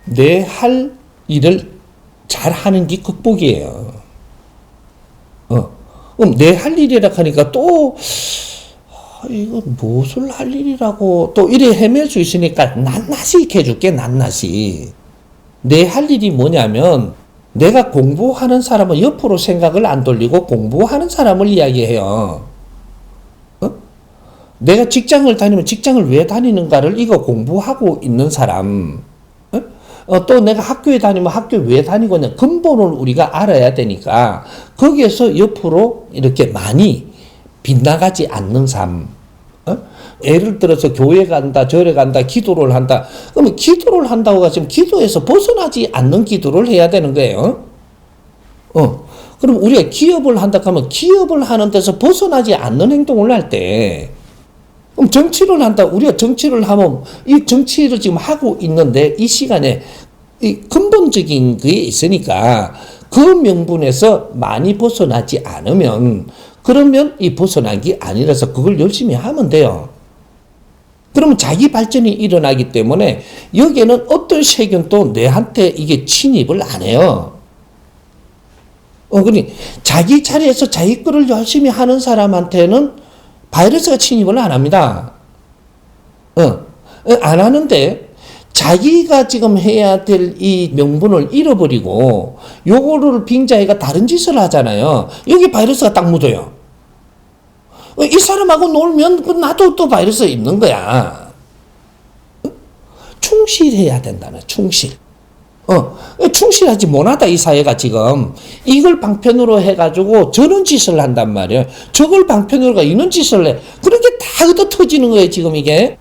내 할 일을 잘 하는 게 극복이에요. 그럼 내 할 일이라 하니까 또, 이거 무엇을 할 일이라고 또 이래 헤맬 수 있으니까 낱낱이 해줄게, 낱낱이. 내 할 일이 뭐냐면, 내가 공부하는 사람은 옆으로 생각을 안 돌리고 공부하는 사람을 이야기해요. 내가 직장을 다니면 직장을 왜 다니는가를 이거 공부하고 있는 사람. 또 내가 학교에 다니면 학교 왜 다니고 있는 근본을 우리가 알아야 되니까 거기에서 옆으로 이렇게 많이 빗나가지 않는 삶. 예를 들어서 교회 간다, 절에 간다, 기도를 한다. 그러면 기도를 한다고 하시면 기도에서 벗어나지 않는 기도를 해야 되는 거예요. 그럼 우리가 기업을 한다 하면 기업을 하는 데서 벗어나지 않는 행동을 할 때, 그럼 정치를 한다. 우리가 정치를 하면 이 정치를 지금 하고 있는데 이 시간에 이 근본적인 게 있으니까 그 명분에서 많이 벗어나지 않으면 그러면 이 벗어난 게 아니라서 그걸 열심히 하면 돼요. 그러면 자기 발전이 일어나기 때문에 여기에는 어떤 세균도 내한테 이게 침입을 안 해요. 그러니 자기 자리에서 자기 거를 열심히 하는 사람한테는 바이러스가 침입을 안 합니다. 안 하는데 자기가 지금 해야 될 이 명분을 잃어버리고 요거를 빙자해가 다른 짓을 하잖아요. 여기 바이러스가 딱 묻어요. 이 사람하고 놀면 나도 또 바이러스 있는 거야. 충실해야 된다는 충실. 충실하지 못하다 이 사회가 지금 이걸 방편으로 해가지고 저런 짓을 한단 말이에요. 저걸 방편으로 가 이런 짓을 해. 그런 게 다 얻어 터지는 거예요 지금 이게.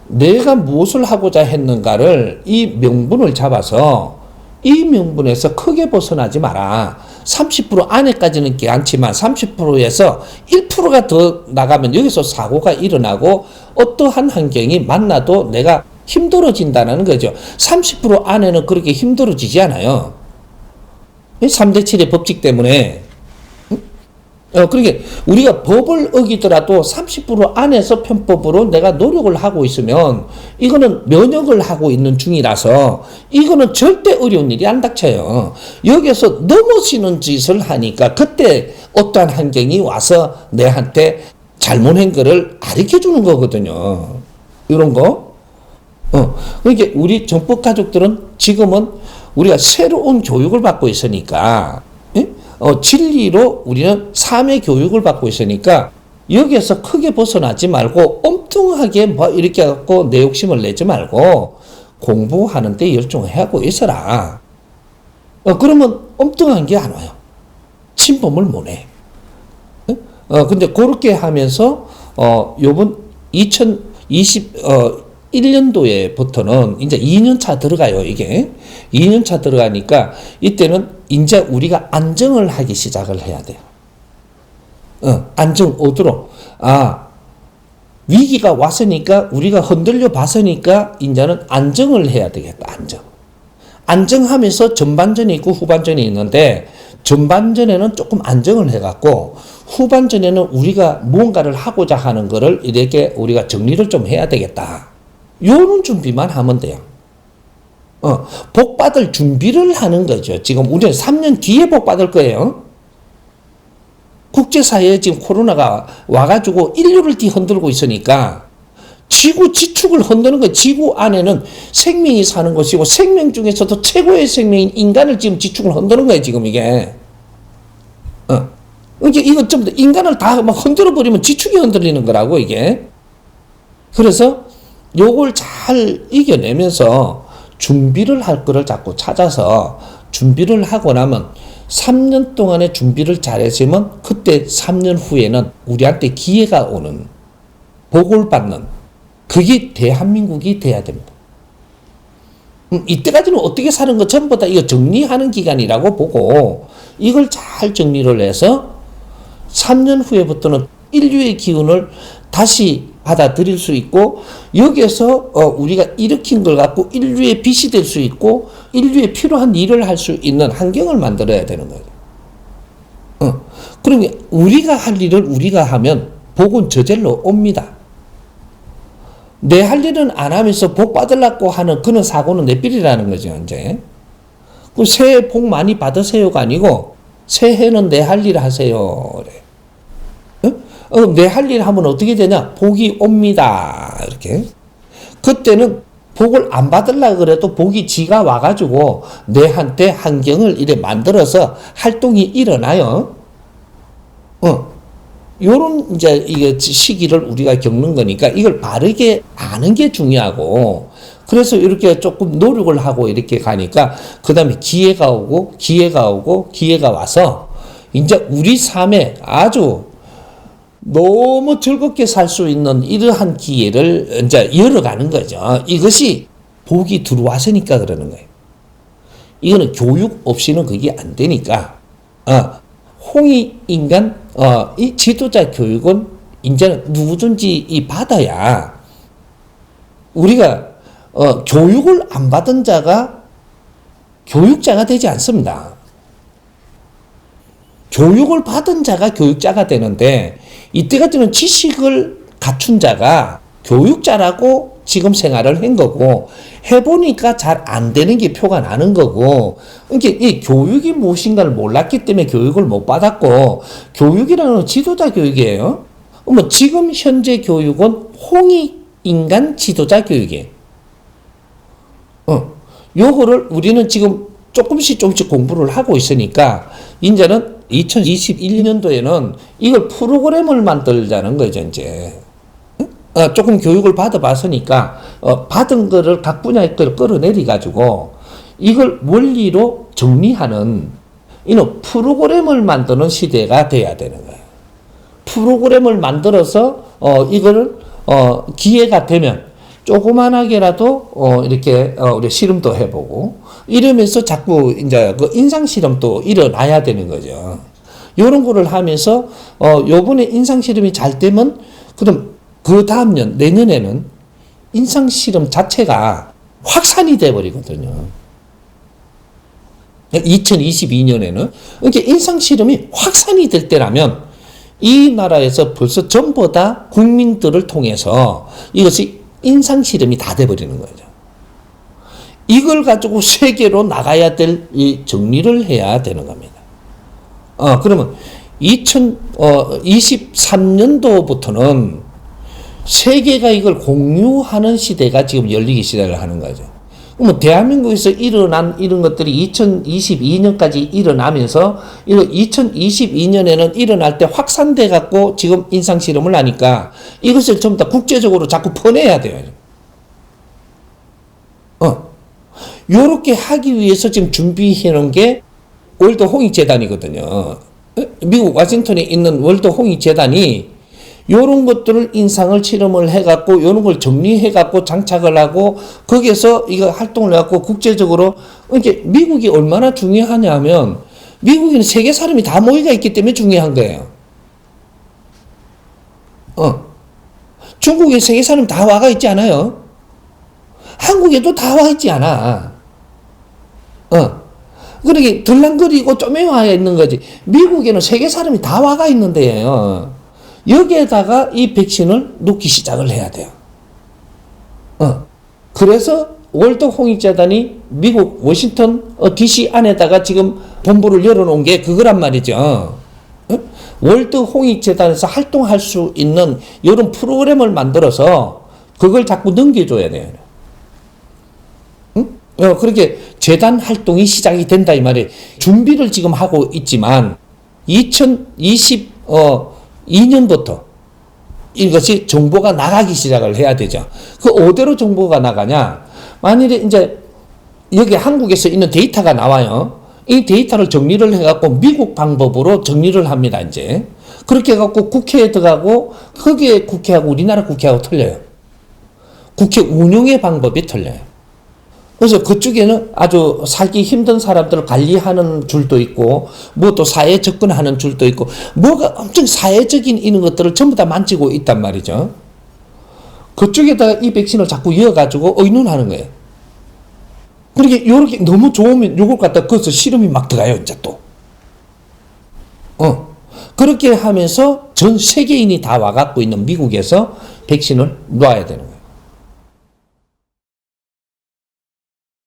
내가 무엇을 하고자 했는가를 이 명분을 잡아서 이 명분에서 크게 벗어나지 마라. 30% 안에까지는 괜찮지만 30%에서 1%가 더 나가면 여기서 사고가 일어나고 어떠한 환경이 만나도 내가 힘들어진다는 거죠. 30% 안에는 그렇게 힘들어지지 않아요. 3대 7의 법칙 때문에. 그러니까 우리가 법을 어기더라도 30% 안에서 편법으로 내가 노력을 하고 있으면 이거는 면역을 하고 있는 중이라서 이거는 절대 어려운 일이 안 닥쳐요. 여기서 넘어지는 짓을 하니까 그때 어떠한 환경이 와서 내한테 잘못한 거를 가르쳐 주는 거거든요. 이런 거. 그러니까 우리 정법 가족들은 지금은 우리가 새로운 교육을 받고 있으니까, 진리로 우리는 삶의 교육을 받고 있으니까 여기에서 크게 벗어나지 말고 엉뚱하게 뭐 이렇게 해갖고 내 욕심을 내지 말고 공부하는 데 열중을 하고 있어라. 그러면 엉뚱한 게 안 와요. 침범을 못 해. 근데 그렇게 하면서, 요번 1년도에부터는 이제 2년차 들어가요, 이게. 2년차 들어가니까 이때는 이제 우리가 안정을 하기 시작을 해야 돼요. 안정, 어디로? 위기가 왔으니까 우리가 흔들려 봤으니까 이제는 안정을 해야 되겠다, 안정. 안정하면서 전반전이 있고 후반전이 있는데 전반전에는 조금 안정을 해갖고 후반전에는 우리가 무언가를 하고자 하는 거를 이렇게 우리가 정리를 좀 해야 되겠다. 요런 준비만 하면 돼요. 복 받을 준비를 하는 거죠. 지금 우리는 3년 뒤에 복 받을 거예요. 국제사회에 지금 코로나가 와가지고 인류를 뒤흔들고 있으니까 지구 지축을 흔드는 거예요. 지구 안에는 생명이 사는 것이고 생명 중에서도 최고의 생명인 인간을 지금 지축을 흔드는 거예요. 지금 이게. 이거 좀 인간을 다 막 흔들어 버리면 지축이 흔들리는 거라고 이게. 그래서 요걸 잘 이겨내면서 준비를 할 거를 자꾸 찾아서 준비를 하고 나면 3년 동안의 준비를 잘했으면 그때 3년 후에는 우리한테 기회가 오는, 복을 받는, 그게 대한민국이 돼야 됩니다. 이때까지는 어떻게 사는 것 전부 다 이거 정리하는 기간이라고 보고 이걸 잘 정리를 해서 3년 후에부터는 인류의 기운을 다시 받아들일 수 있고 여기에서 우리가 일으킨 걸 갖고 인류의 빛이 될 수 있고 인류에 필요한 일을 할 수 있는 환경을 만들어야 되는 거예요. 그러면 우리가 할 일을 우리가 하면 복은 저절로 옵니다. 내 할 일은 안 하면서 복 받으려고 하는 그런 사고는 내삘이라는 거죠, 이제. 그 새해 복 많이 받으세요가 아니고, 새해는 내 할 일 하세요. 그래. 내 할 일 하면 어떻게 되냐? 복이 옵니다. 이렇게. 그때는 복을 안 받으려고 그래도 복이 지가 와가지고 내한테 환경을 이래 만들어서 활동이 일어나요. 요런 이제 이게 시기를 우리가 겪는 거니까 이걸 바르게 아는 게 중요하고, 그래서 이렇게 조금 노력을 하고 이렇게 가니까 그 다음에 기회가 오고 기회가 와서 이제 우리 삶에 아주 너무 즐겁게 살 수 있는 이러한 기회를 이제 열어가는 거죠. 이것이 복이 들어왔으니까 그러는 거예요. 이거는 교육 없이는 그게 안 되니까, 홍익인간, 이 지도자 교육은 이제는 누구든지 이 받아야, 우리가, 교육을 안 받은 자가 교육자가 되지 않습니다. 교육을 받은 자가 교육자가 되는데, 이때까지는 지식을 갖춘 자가 교육자라고 지금 생활을 한 거고, 해보니까 잘 안 되는 게 표가 나는 거고, 그러니까 이 교육이 무엇인가를 몰랐기 때문에 교육을 못 받았고, 교육이라는 건 지도자 교육이에요. 뭐 지금 현재 교육은 홍익인간 지도자 교육이에요. 요거를 우리는 지금 조금씩 공부를 하고 있으니까, 이제는 2021년도에는 이걸 프로그램을 만들자는 거죠, 이제. 조금 교육을 받아봤으니까, 받은 거를 각 분야의 걸 끌어내려가지고, 이걸 원리로 정리하는, 이는 프로그램을 만드는 시대가 돼야 되는 거예요. 프로그램을 만들어서, 이거를, 기회가 되면, 조그만하게라도, 이렇게, 우리 실험도 해보고, 이러면서 자꾸, 이제, 그 인상실험도 일어나야 되는 거죠. 요런 거를 하면서, 요번에 인상실험이 잘 되면, 그럼, 그 다음 년, 내년에는 인상실험 자체가 확산이 돼버리거든요. 2022년에는. 그러니까 인상실험이 확산이 될 때라면 이 나라에서 벌써 전부 다 국민들을 통해서 이것이 인상실험이 다 돼버리는 거죠. 이걸 가지고 세계로 나가야 될 이 정리를 해야 되는 겁니다. 그러면 2023년도부터는 세계가 이걸 공유하는 시대가 지금 열리기 시작을 하는 거죠. 그러면 대한민국에서 일어난 이런 것들이 2022년까지 일어나면서 2022년에는 일어날 때 확산돼 갖고 지금 인상실험을 하니까 이것을 전부 다 국제적으로 자꾸 퍼내야 돼요. 요렇게 하기 위해서 지금 준비해 놓은 게 월드 홍익재단이거든요. 미국 워싱턴에 있는 월드 홍익재단이 요런 것들을 인상을 실험을 해갖고, 요런 걸 정리해갖고 장착을 하고, 거기에서 이거 활동을 해갖고 국제적으로, 이게 미국이 얼마나 중요하냐 하면, 미국에는 세계 사람이 다 모여가 있기 때문에 중요한 거예요. 중국에 세계 사람이 다 와가 있지 않아요? 한국에도 다 와 있지 않아. 그러게 들랑거리고 쪼매 와 있는 거지. 미국에는 세계 사람이 다 와가 있는데요. 여기에다가 이 백신을 놓기 시작을 해야 돼요. 그래서 월드 홍익재단이 미국 워싱턴 DC 안에다가 지금 본부를 열어놓은 게 그거란 말이죠. 월드 홍익재단에서 활동할 수 있는 이런 프로그램을 만들어서 그걸 자꾸 넘겨줘야 돼요. 그렇게 재단 활동이 시작이 된다 이 말이에요. 준비를 지금 하고 있지만 2022년부터 이것이 정보가 나가기 시작을 해야 되죠. 그 어디로 정보가 나가냐? 만일에 이제 여기 한국에서 있는 데이터가 나와요. 이 데이터를 정리를 해갖고 미국 방법으로 정리를 합니다, 이제. 그렇게 해갖고 국회에 들어가고, 거기에 국회하고 우리나라 국회하고 틀려요. 국회 운영의 방법이 틀려요. 그래서 그쪽에는 아주 살기 힘든 사람들을 관리하는 줄도 있고, 뭐 또 사회 접근하는 줄도 있고, 뭐가 엄청 사회적인 이런 것들을 전부 다 만지고 있단 말이죠. 그쪽에다가 이 백신을 자꾸 이어가지고 의논하는 거예요. 그렇게, 요렇게 너무 좋으면 요걸 갖다 거기서 실험이 막 들어가요, 이제 또. 그렇게 하면서 전 세계인이 다 와갖고 있는 미국에서 백신을 놔야 되는 거예요.